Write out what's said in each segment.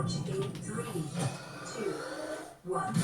launch in 3, 2, 1.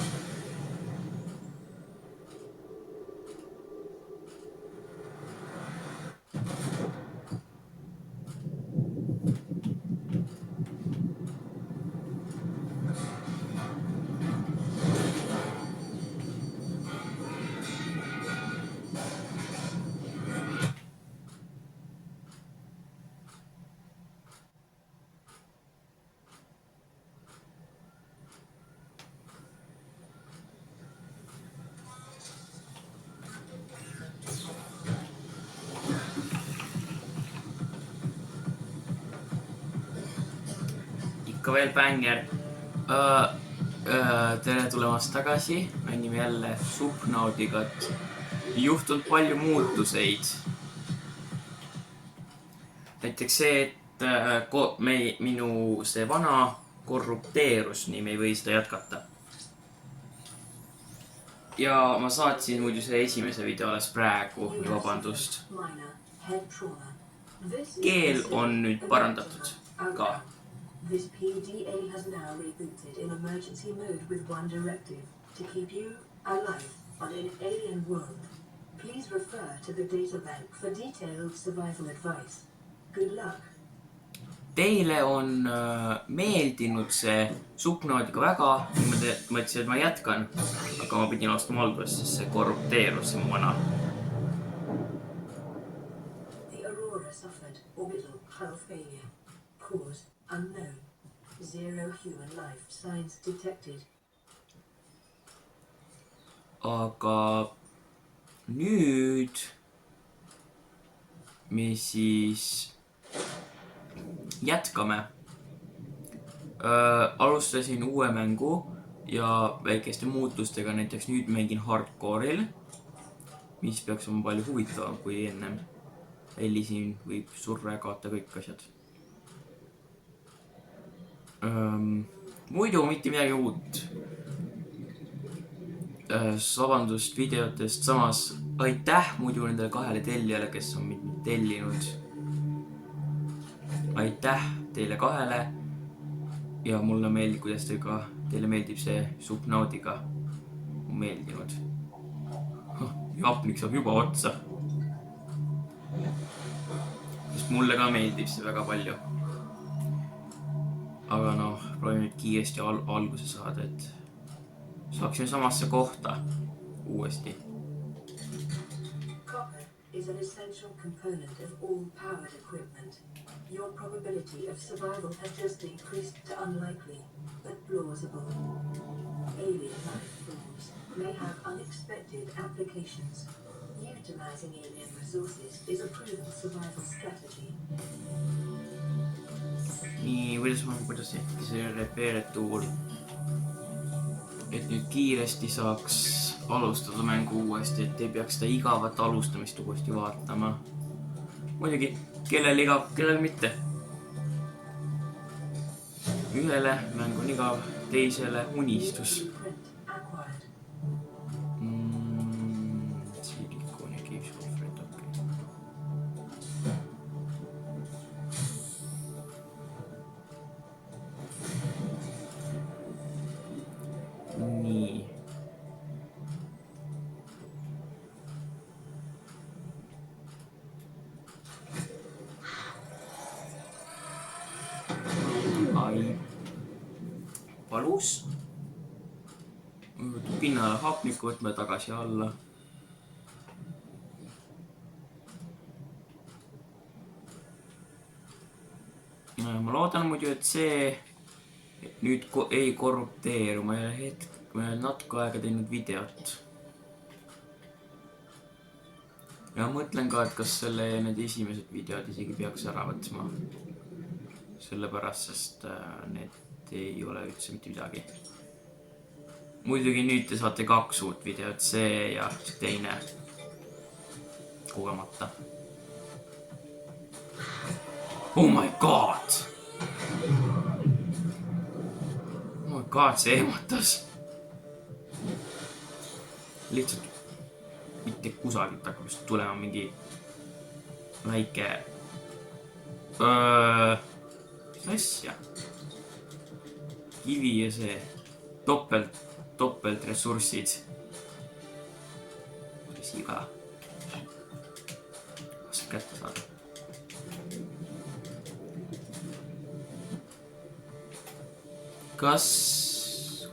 Ikka veel bänger. Tere tulemast tagasi. Mängime jälle Subnauticat. Juhtunud palju muutuseid. Näiteks see, et minu see vana korrupteerus, nii me ei või seda jätkata. Ja ma saatsin muidu see esimese video alles praegu, vabandust. Keel on nüüd parandatud ka. This PDA has now rebooted in emergency mode with one directive to keep you alive on an alien world. Please refer to the databank for detailed survival advice. Good luck. Teile on meeldinud see Subnautica väga. Ma mõtlesin, et ma jätkan, aga ma pidin ostma alguses, sest see korrupteerus mu vana. The Aurora suffered orbital hull failure. Cause unknown. 0 human life signs detected. Aga nüüd me siis jätkame. Alustasin uue mängu ja väikeste muutustega, näiteks nüüd mängin hardcore'il, mis peaks olema palju huvitavam kui ennem. Helisin võib surra ja kaota kõik asjad. Muidu mitte midagi uut. Vabandust videotest, samas aitäh muidu nendele 2 tellijale, kes on mind tellinud. Aitäh teile 2 ja mulle meeldib, kuidas teile meeldib see Subnautica. Meeldinud. Japnik saab juba otsa. Sest mulle ka meeldib see väga palju. Aga noh, proovime nüüd kiiresti alguse saada, et saaksime samasse kohta uuesti. Copper is an essential component of all powered equipment. Your probability of survival has just increased to unlikely, but plausible. Alien life forms may have unexpected applications. Utilizing alien resources is a proven survival strategy. Nii, kuidas tehti see repeeretuur, et nüüd kiiresti saaks alustada mängu uuesti, et ei peaks seda igavat alustamist uuesti vaatama. Muidugi, kellel igav, kellel mitte. Ühele mäng on igav, teisele unistus. Nii. Ai. Palus. Pinnale hapnikku võtme tagasi alla. Ma loodan muidu, et see nüüd ei korrupteeru. Ma ei ole natuke aega teinud videot. Ja mõtlen ka, et kas need esimesed videod isegi peaks ära võtma. Sellepärast, sest need ei ole üldse mitte midagi. Muidugi nüüd te saate 2 uut videot, see ja teine kogemata. Oh my god! Oh my god, see ehmatas. Lihtsalt mitte kusagilt hakkab just tulema mingi väike... Mis asja? kivi ja see topelt ressursid. Siga. Kas kätte saada?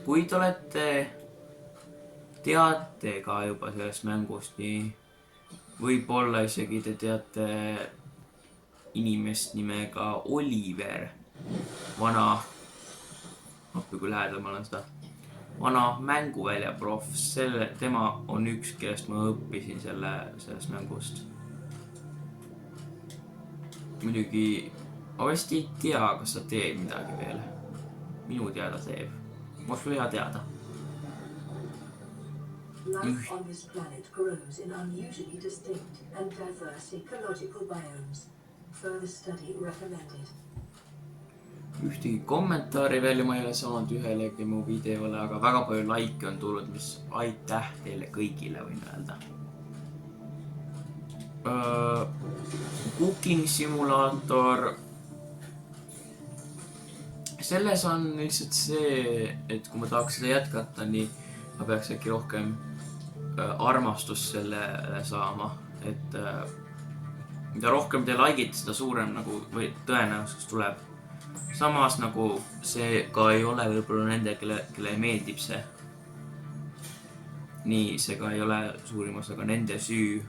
Kui te olete teate ka juba sellest mängust, nii võib-olla isegi te teate inimest nimega Oliver, appi kui lähedal ma olen seda, vana mänguvälja proff, tema on üks, kellest ma õppisin sellest mängust. Muidugi, ma vast ei tea, kas ta teeb midagi veel. Minu teada teeb. Ma oleks hea teada. Life on this planet grows in unusually distinct and diverse ecological biomes. Further study recommended. Ühtegi kommentaari veel ma ei ole saanud ühelegi mu videole, aga väga palju like on tulnud, mis aitäh teile kõigile võin öelda. Cooking simulaator. Selles on lihtsalt see, et kui ma tahaks seda jätkata, nii ma peaks äkki rohkem armastust sellele saama, et mida rohkem te like'id, seda suurem nagu või tõenäosus tuleb. Samas nagu see ka ei ole võib-olla nende, kelle meeldib see. Nii, see ka ei ole suurim osa ka nende süü,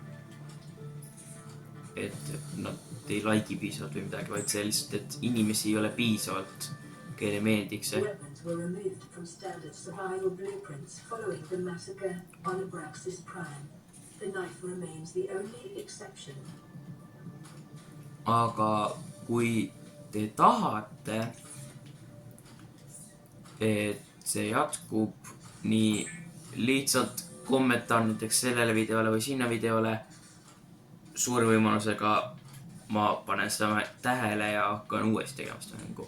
et nad ei like'i piisavalt või midagi, vaid see lihtsalt, et inimesi ei ole piisavalt, kelle meeldiks see. Weapons were removed from standard survival blueprints following the massacre on Abraxas Prime. The knife remains the only exception. Aga kui te tahate, et see jätkub, nii lihtsalt kommentaar näiteks sellele videole või sinna videole, suure võimalusega ma panen seda tähele ja hakkan uuesti tegema seda mängu.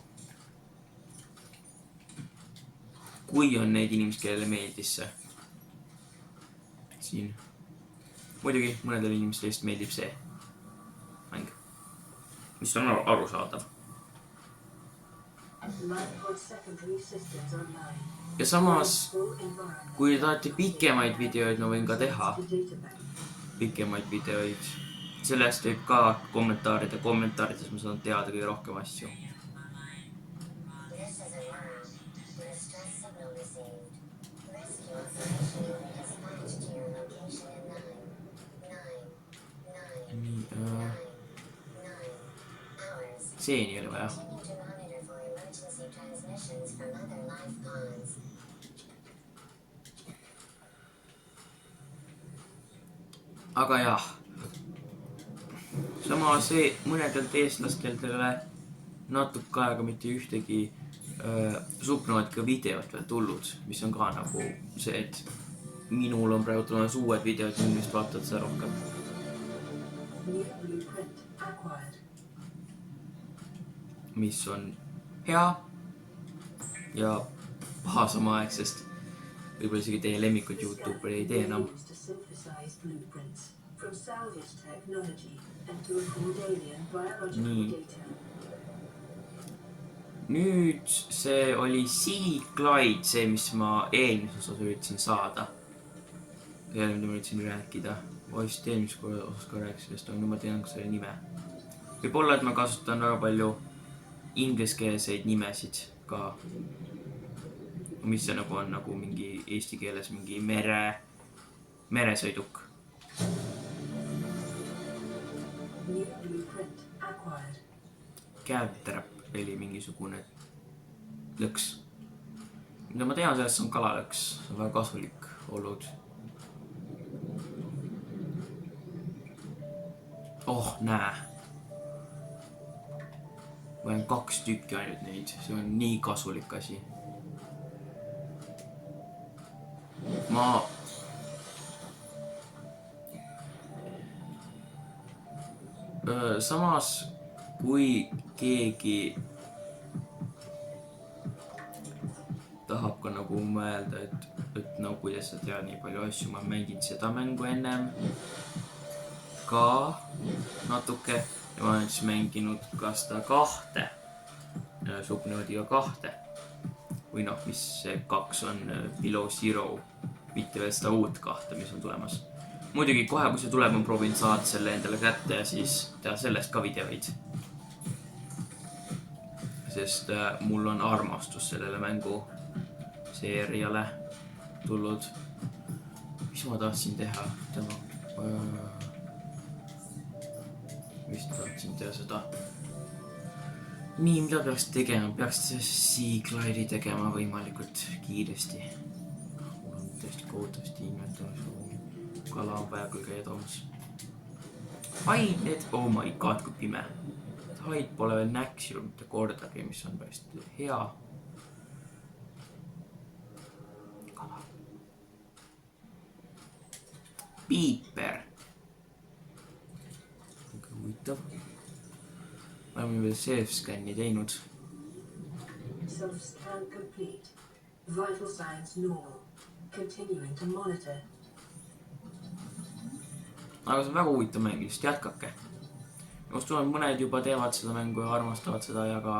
Kui on neid inimesi, kellele meeldis see siin. Muidugi mõnedele inimestele meeldib see mäng, mis on arusaadav. Ja samas, kui tahate pikemaid videoid, ma võin ka teha pikemaid videoid. Sellest võib ka kommentaarides ma saan teada kõige rohkem asju. Seeni oli vaja. Aga jah, sama see mõnedelt eestlastele natuke aega mitte ühtegi Subnautica videot veel tulnud, mis on ka nagu see, et minul on praegu tulemas uued videod, millest vaatad seda rohkem. Mis on hea ja paha sama aeg, sest võib-olla isegi teie lemmikud YouTuberi ei tee enam. Nii. Nüüd see oli Sea Glide, see mis ma eelmises osas üritasin saada. See mida ma üritasin rääkida. Vast eelmises osas ka rääkis, sest on, ma tean ka selle nime. Võib-olla, et ma kasutan väga palju ingliskeelseid nimesid ka, mis see nagu on nagu mingi eesti keeles mingi meresõiduk. Caterpillar oli mingisugune lõks. Mida ma tean sellest, on kalalõks, see on väga kasulik olnud. Oh, näe. Ma olen 2 tükki ainult neid, see on nii kasulik asi. Samas, kui keegi tahab ka nagu mõelda, et no kuidas sa tead nii palju asju, ma mängin seda mängu ennem ka natuke ja ma olen siis mänginud ka seda 2, Subnautica 2 või noh, mis see 2 on, Below Zero, mitte veel seda uut 2, mis on tulemas. Muidugi kohe, kui see tuleb, ma proovin saada selle endale kätte ja siis teha sellest ka videoid. Sest mul on armastus sellele mängu seeriale tulnud. Mis ma tahtsin teha? Vist tahtsin teha seda. Nii, mida peaks tegema? Peaks Seaglide'i tegema võimalikult kiiresti. Mul on tõesti kohutavasti inventoris. Kala on vaja kui käia toomas. Haid, oh my god, kui pime. Haid pole veel näksinud mitte kordagi, mis on päris hea. Kala. Piiper. Väga huvitav. Ma olen veel self-scanni teinud. Self-scan complete. Vital signs normal. Continuing to monitor. Aga see on väga huvitav mäng, just jätkake. Just tunnen, mõned juba teevad seda mängu ja armastavad seda ja ka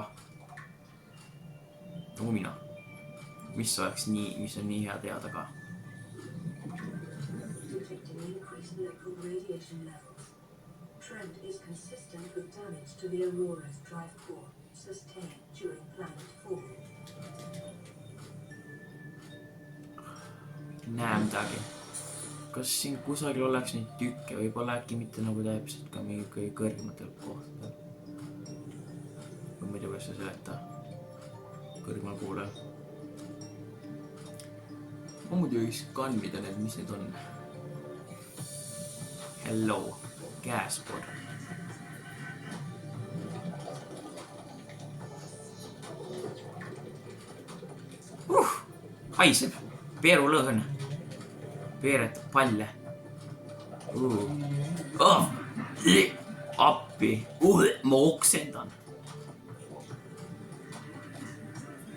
nagu mina. Mis oleks nii, mis on nii hea teada ka. Detecting increased local radiation levels. Trend is consistent with damage to the Aurora's drive core sustained during planet fall. Näe midagi. Kas siin kusagil oleks neid tükke, võib-olla äkki mitte nagu täpselt ka mingi kõige kõrgematel kohtadel. Või ma ei tea, kuidas see seleta kõrgemal poolel. Ma muidu võiks kannida need, mis need on. Hello, gaspod. Haiseb, peerulõhn. Veeretab palle. Appi. Ma oksendan.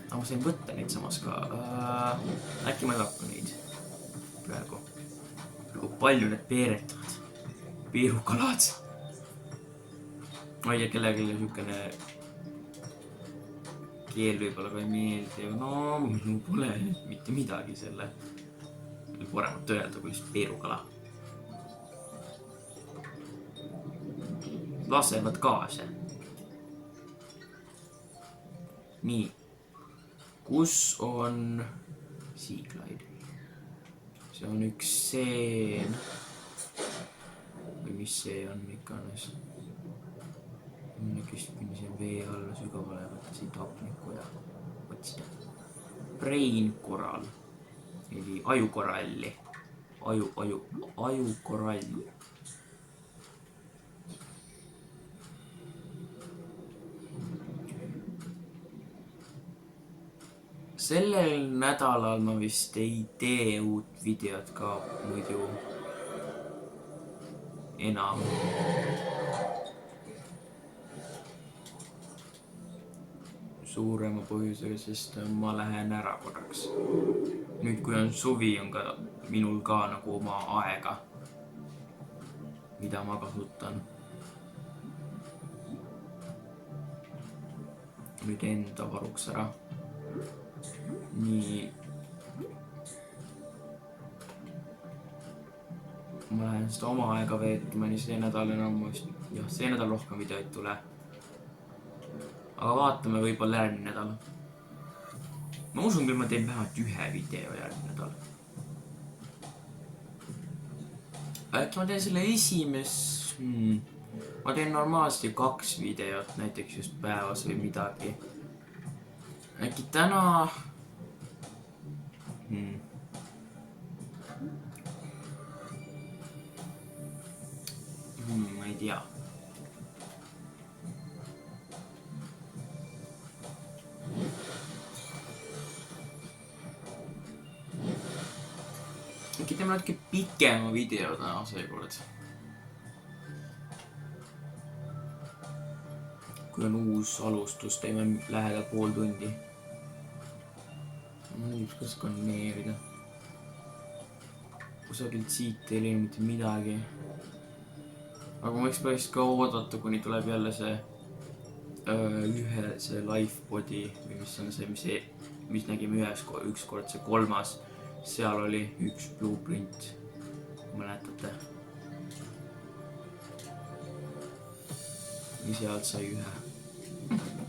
Aga ma sain võtta neid samas ka. Äkki ma ei hakka neid praegu. Kui palju need veeretavad. Peerukalad. Ma ei tea, kellelegi niisugune keel võib-olla ka ei meeldi. No, mul pole mitte midagi selle. Paremat öelda kui lihtsalt peerukala. Lasevad gaase. Nii. Kus on Seaglide? See on üks seen. Või mis see on iganes. Küspini siin vee alla sügavale võtta siit hapnikku ja otsida. Brain Coral. Eli ajukoralli. Ajukoralli. Sellel nädalal ma vist ei tee uut videot ka muidu enam. Suurema põhjusega, sest ma lähen ära korraks. Nüüd, kui on suvi, on ka minul ka nagu oma aega, mida ma kasutan. Nüüd enda varuks ära. Nii. Ma lähen seda oma aega veetma, nii see nädal enam vist. Jah, see nädal rohkem videoid tule. Aga vaatame võib-olla järgmine nädal. Ma usun küll, ma teen vähemalt ühe video järgmine nädal. Äkki ma teen selle Ma teen normaalselt 2 videot, näiteks just päevas või midagi. Äkki täna... ma ei tea. Äkki teeme natuke pikema video täna seekord. Kui on uus alustus, teeme lähedal pool tundi. Ma nüüd ka skaneerida. Kusagilt siit ei leia mitte midagi. Aga ma võiks päris ka oodata, kuni tuleb jälle see ühe see Lifebody või mis on see, mis nägime ükskord see 3. seal oli üks blueprint, mäletate? ja sealt sai ühe.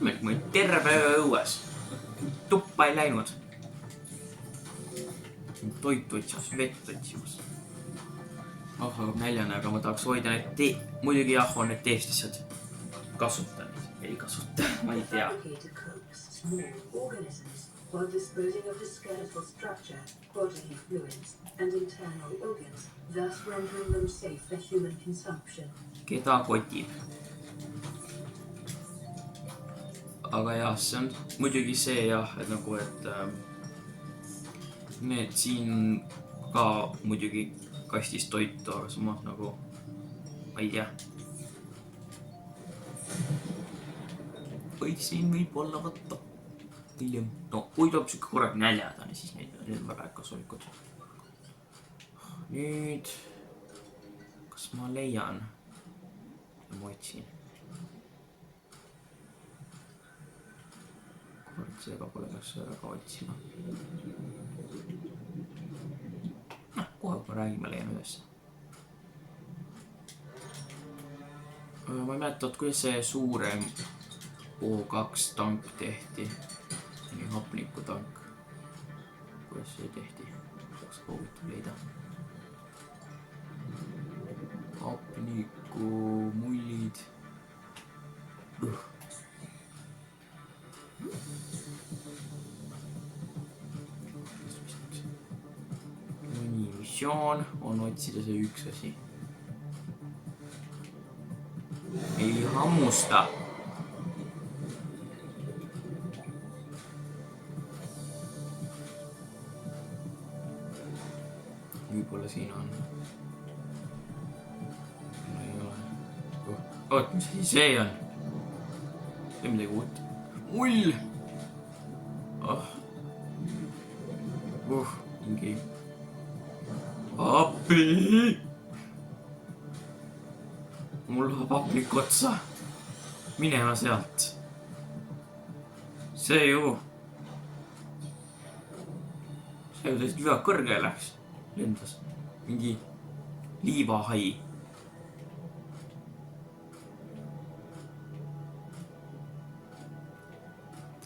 Ma olin terve öö õues, tuppa ei läinud. Toitu otsimas, vett otsimas. Hakkab näljane, aga ma tahaks hoida need muidugi jah, on need teestised. Kasutan neid, ei kasuta, ma ei tea. While disposing of the skeletal structure, bodily fluids, and internal organs, thus rendering them safe for human consumption. Keda kotib? Aga jah, see on muidugi see jah, et nagu, et need siin ka muidugi kastis toitu, aga samas nagu, ma ei tea. Võiks siin võib-olla võtta hiljem. No, kui tuleb siuke korraks näljadane, siis need on väga kasulikud. Nüüd, kas ma leian? Ma otsin. Kord seega pole kas väga otsima. Kohe kui räägime, leian üles. Ma ei mäleta, kuidas see suurem O2 tank tehti. Nii hapniku tank. Kuidas see tehti? Peaks hoovitab leida. Hapniku mullid. Nii, missioon on otsida see üks asi. Ei hammusta. Võib-olla siin on. Ei ole. Oot, mis see on? See on midagi uut. Mull! Mingi. Appi! Mul läheb aplik otsa. Minema sealt. See ju. See ju tõesti väga kõrge läks. Lendas. Mingi liivahai.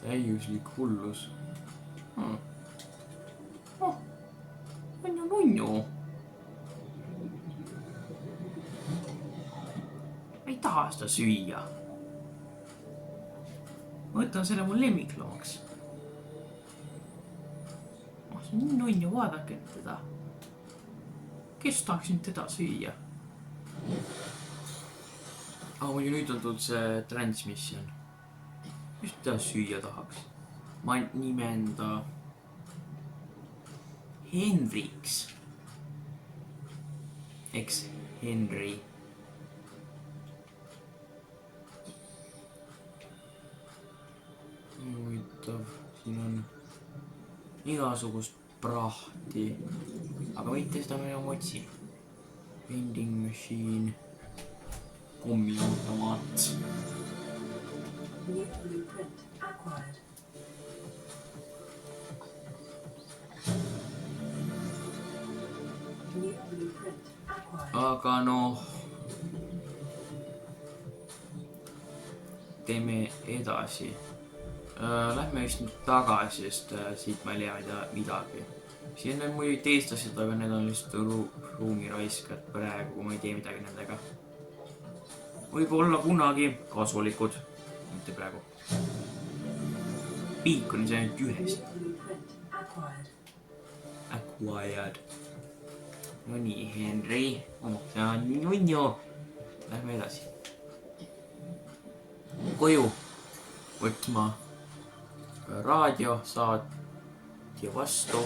Täiuslik hullus. Nunnu. Ma ei taha seda süüa. Ma võtan selle mu lemmikloomaks. See on nii nunnu, vaadake teda. Kes tahaks nüüd teda süüa? Aga muidu nüüd on tulnud see transmission. Mis teda süüa tahaks? Ma nimen ta Henriks. Eks Henry. Huvitav, siin on igasugust prahti. Aga võite seda meil on otsi. Vending machine. Kommiautomaat. New blueprint acquired. New blueprint acquired. Aga noh. Teeme edasi. Lähme just nüüd tagasi, sest siit ma ei leia midagi. Siin on muidu teistased, aga need on lihtsalt ruumiraiskad praegu, ma ei tee midagi nendega. Võib-olla kunagi kasulikud. Mitte praegu. Piik on see ainult ühest. Acquired. No nii, Henry. See on nii nunnu. Lähme edasi. Koju võtma raadio, saatja vastu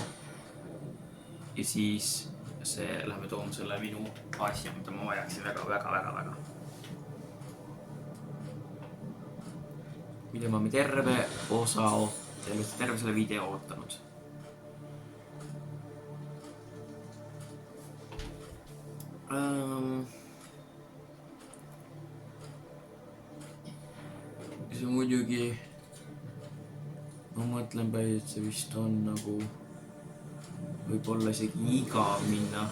ja siis lähme tooma selle minu asja, mida ma vajaksin väga. Mida ma olen terve selle video ootanud. see muidugi, ma mõtlen päris, et see vist on nagu võib-olla isegi igav minna.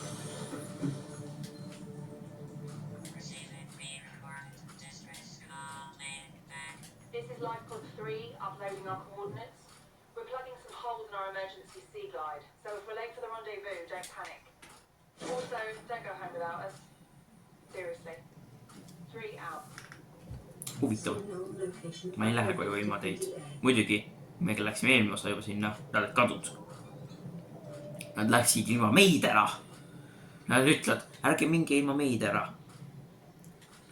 This is Lifepod 3, uploading our coordinates. We're plugging some holes in our emergency sea glide, so if we're late for the rendezvous, don't panic. Also, don't go home without us. Seriously. 3 out. Huvitav. Ma ei lähe koju ilma teid. Muidugi, me läksime eelmine osa juba sinna, nad olid kadud. Nad läksid ilma meid ära. Nad ütlevad, ärge minge ilma meid ära.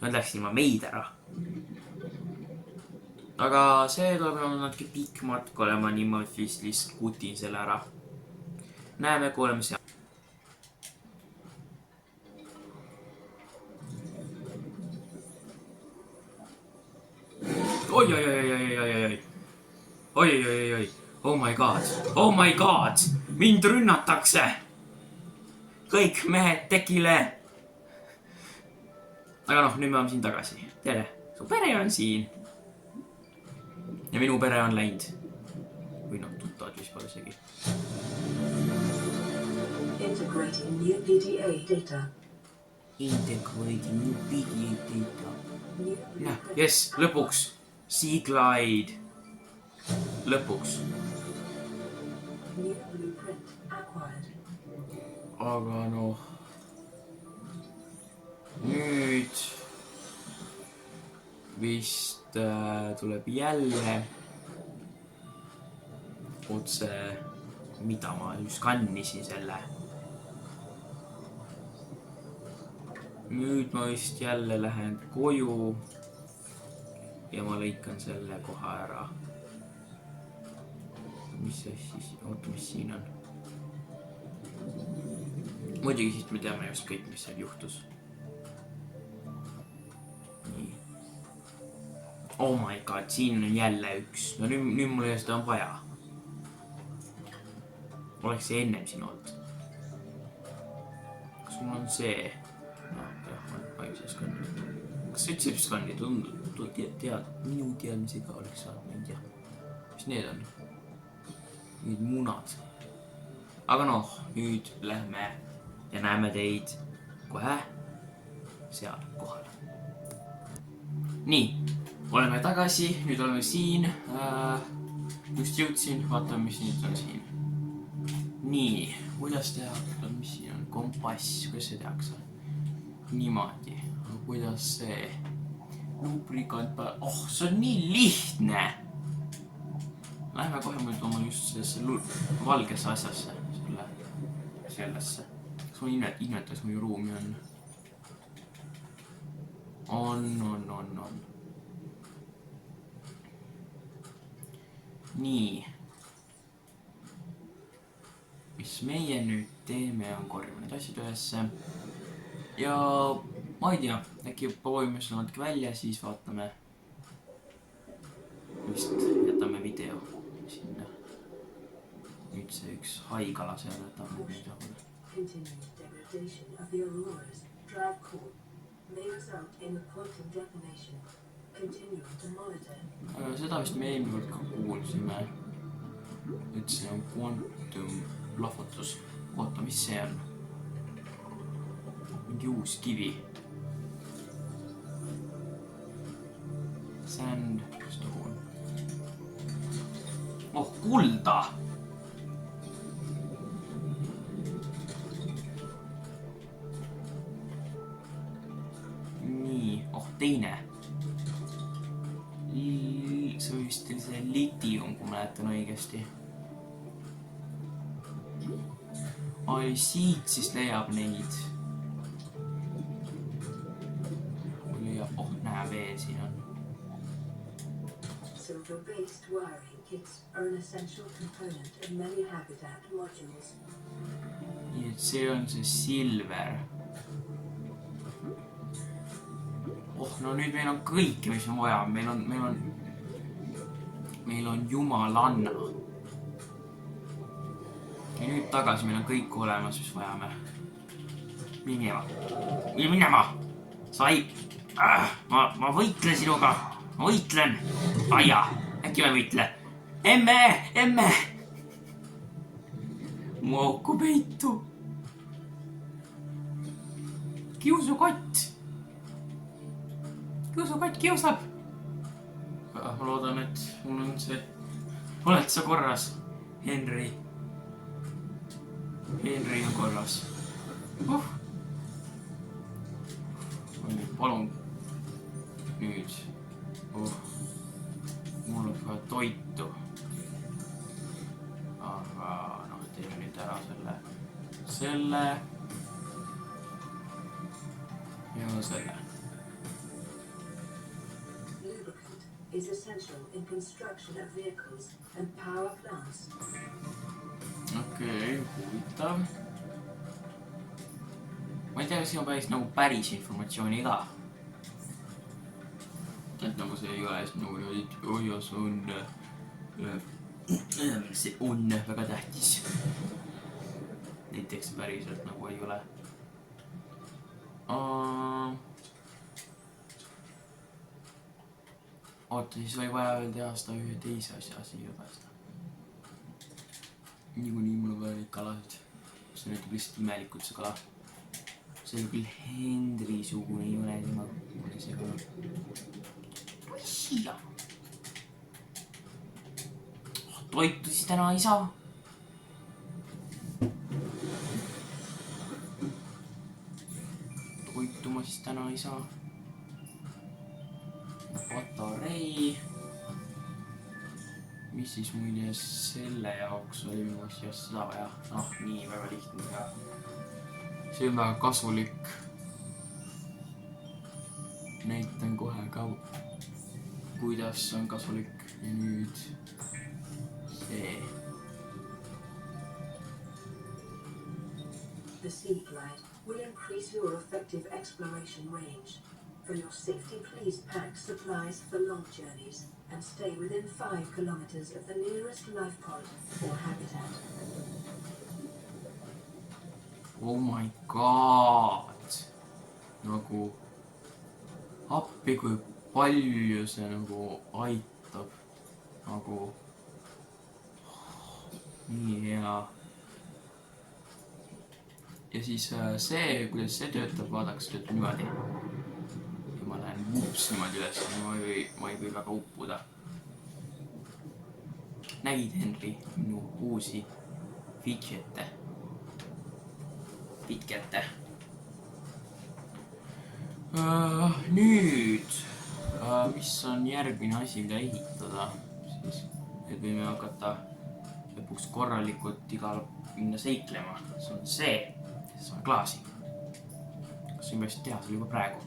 Nad läksid ilma meid ära. Aga see tuleb natuke pikk matk olema, nii ma vist lihtsalt kutin selle ära. Näeme, kui oleme seal. Oi, oh my god, mind rünnatakse. Kõik mehed tekile. Aga noh, nüüd me oleme siin tagasi. Tere, su pere on siin. Ja minu pere on läinud. Või noh, tuttavad vist pole isegi. Integrating new PDA data. Näh, yes, lõpuks. Sea Glide. Lõpuks. New blueprint acquired. Aga noh. Nüüd vist tuleb jälle otse, mida ma skannisin selle. Nüüd ma vist jälle lähen koju ja ma lõikan selle koha ära. Mis see siis, oota, mis siin on? Muidugi siit me teame just kõik, mis seal juhtus. Nii. Oh my god, siin on jälle üks. No nüüd mul ei seda on vaja. Oleks see ennem siin olnud. Kas mul on see? No, jah, ma ei saa skannida. Kas see üldse skannida? Minu teadmisega oleks saanud, ma ei tea. Mis need on? Nüüd munad. Aga noh, nüüd lähme ja näeme teid kohe seal kohal. Nii, oleme tagasi, nüüd oleme siin. Just jõudsin, vaatame, mis nüüd on siin. Nii, kuidas teha, mis siin on? Kompass, kuidas see tehakse? Niimoodi, kuidas see? Lubrikant, see on nii lihtne. Lähme kohe muidu tooma just sellesse valgesse asjasse, sellesse. Kas ma imetas, mu ruumi on? On. Nii. Mis meie nüüd teeme, on korjame need asjad ülesse. Ja ma ei tea, äkki proovime seda natuke välja, siis vaatame. Vist jätame video sinna. Nüüd see üks haigala seal jätame nüüd rahule. Continued degradation of the Aurora's drive core may result in a quantum detonation. Continuing to monitor. Seda vist me eelmine kord ka kuulsime, et see on quantum plahvatus. Oota, mis see on? Mingi uus kivi. Sandstone. Oh, kulda! Nii, teine. See on vist see litium, kui mäletan õigesti. Siit siis leiab neid. Kui leiab, näe veel siin on. Silver-based wiring kits are an essential component of many habitat modules. Nii et see on see silver. No nüüd meil on kõike, mis on vaja. Meil on jumalanna. Ja nüüd tagasi meil on kõik olemas, mis vajame. Minema. Sai. Ma võitlen sinuga. ma võitlen. Aia, äkki ma ei võitle. Emme. Mu auku peitu. Kiusukott kiusab. Ma loodan, et mul on see... Oled sa korras, Henry? Henry on korras. Palun. Nüüd. Mul on vaja toitu. Aga noh, teeme nüüd ära selle. Ja selle. Lubricant is essential in construction of vehicles and power plants. Okei, huvitav. Ma ei tea, kas siin on päris informatsiooni ka. Et nagu see ei ole nagu see on väga tähtis. Näiteks päriselt nagu ei ole. Oota, siis oli vaja veel teha seda ühe teise asja siia päästa. Niikuinii mul on vaja neid kalasid. See näitab lihtsalt imelikult see kala. See oli küll Henry sugune, ei ole tema see kala. Poisia! Toitu siis täna ei saa. Toitu ma siis täna ei saa. Patarei. Mis siis muide selle jaoks oli minu asjast seda vaja. Noh, nii väga lihtne ja see on väga kasulik. Näitan kohe ka, kuidas see on kasulik. Ja nüüd see. The Sea Glide will increase your effective exploration range. For your safety, please pack supplies for long journeys and stay within 5 kilometers of the nearest life pod or habitat. Oh my god! Nagu appi, kui palju see nagu aitab. Nagu nii hea. Ja siis see, kuidas see töötab, vaadaks töötab niimoodi. Ja ma lähen ups niimoodi üles, ma ei või väga uppuda. Nägid, Henry, minu uusi fidgette. Nüüd, mis on järgmine asi, mida ehitada, siis et võime hakata lõpuks korralikult igal minna seiklema. See on see on klaasi. Kas võime vist teha selle juba praegu?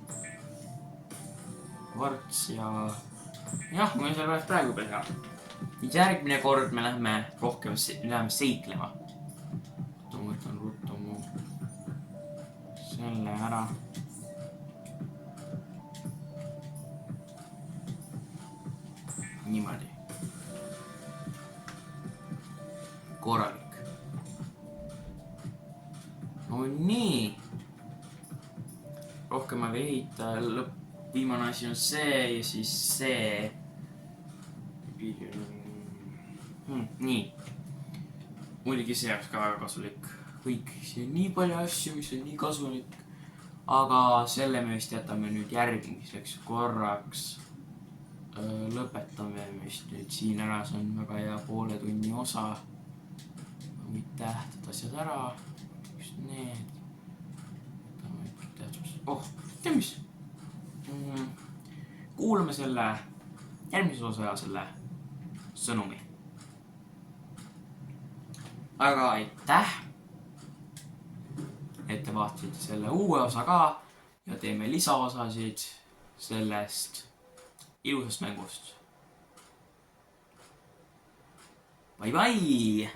Varts ja... Jah, ma võin selle praegu juba teha. Järgmine kord me lähme rohkem seiklema. Ma võtan ruttu mu selle ära. Niimoodi. Korralik. No nii. Rohkem ma ei ehita. Viimane asi on see ja siis see. Nii. Muidugi see oleks ka väga kasulik. Kõik see on nii palju asju, mis on nii kasulik. Aga selle me vist jätame nüüd järgmiseks korraks. Lõpetame vist nüüd siin ära. See on väga hea poole tunni osa. Võid tähtad asjad ära. Just need. Tea mis? Kuulame selle järgmise osa selle sõnumi. Aga aitäh, et te vaatasite selle uue osa ka ja teeme lisaosasid sellest ilusast mängust. Bye bye!